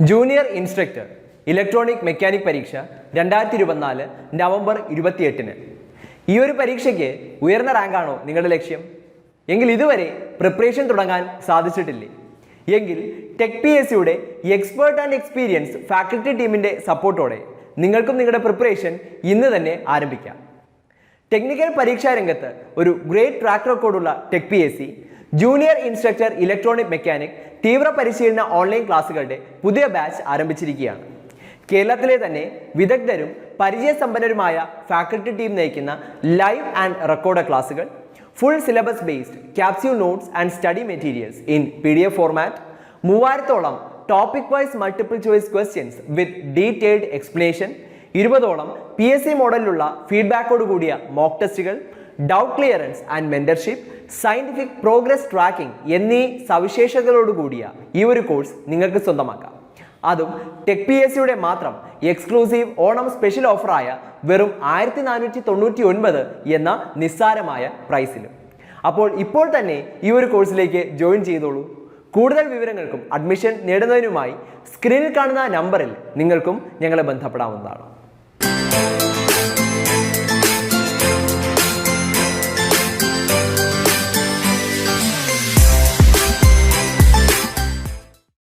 Junior instructor electronic mechanic പരീക്ഷ 2024 November 28-ന്. ഈ ഒരു പരീക്ഷയ്ക്ക് ഉയർന്ന റാങ്കാണോ നിങ്ങളുടെ ലക്ഷ്യം? എങ്കിൽ ഇതുവരെ പ്രിപ്പറേഷൻ തുടങ്ങാൻ സാധിച്ചിട്ടില്ലേ? എങ്കിൽ ടെക് PSCയുടെ എക്സ്പേർട്ട് ആൻഡ് എക്സ്പീരിയൻസ് ഫാക്കൽറ്റി ടീമിൻ്റെ സപ്പോർട്ടോടെ നിങ്ങൾക്കും നിങ്ങളുടെ പ്രിപ്പറേഷൻ ഇന്ന് തന്നെ ആരംഭിക്കാം. ടെക്നിക്കൽ പരീക്ഷാ രംഗത്ത് ഒരു ഗ്രേറ്റ് ട്രാക്ക് റെക്കോർഡുള്ള tech PSC junior instructor electronic mechanic തീവ്ര പരിശീലന ഓൺലൈൻ ക്ലാസുകളുടെ പുതിയ ബാച്ച് ആരംഭിച്ചിരിക്കുകയാണ്. കേരളത്തിലെ തന്നെ വിദഗ്ധരും പരിചയസമ്പന്നരുമായ ഫാക്കൽറ്റി ടീം നയിക്കുന്ന ലൈവ് ആൻഡ് റെക്കോർഡ് ക്ലാസുകൾ, full syllabus based capsule notes and study materials in PDF format, 3000ഓളം topic wise multiple choice questions with detailed explanation, 20ഓളം PSC മോഡലിലുള്ള ഫീഡ്ബാക്കോട് കൂടിയ മോക്ക് ടെസ്റ്റുകൾ, doubt clearance and mentorship, scientific progress tracking എന്നീ സവിശേഷതകളോടുകൂടിയ ഈ ഒരു കോഴ്സ് നിങ്ങൾക്ക് സ്വന്തമാക്കാം. അതും ടെക് PSCയുടെ മാത്രം എക്സ്ക്ലൂസീവ് ഓണം സ്പെഷ്യൽ ഓഫറായ വെറും 1499 എന്ന നിസ്സാരമായ പ്രൈസിലും. അപ്പോൾ ഇപ്പോൾ തന്നെ ഈ ഒരു കോഴ്സിലേക്ക് ജോയിൻ ചെയ്തോളൂ. കൂടുതൽ വിവരങ്ങൾക്കും അഡ്മിഷൻ നേടുന്നതിനുമായി സ്ക്രീനിൽ കാണുന്ന നമ്പറിൽ നിങ്ങൾക്കും ഞങ്ങളെ ബന്ധപ്പെടാവുന്നതാണ്.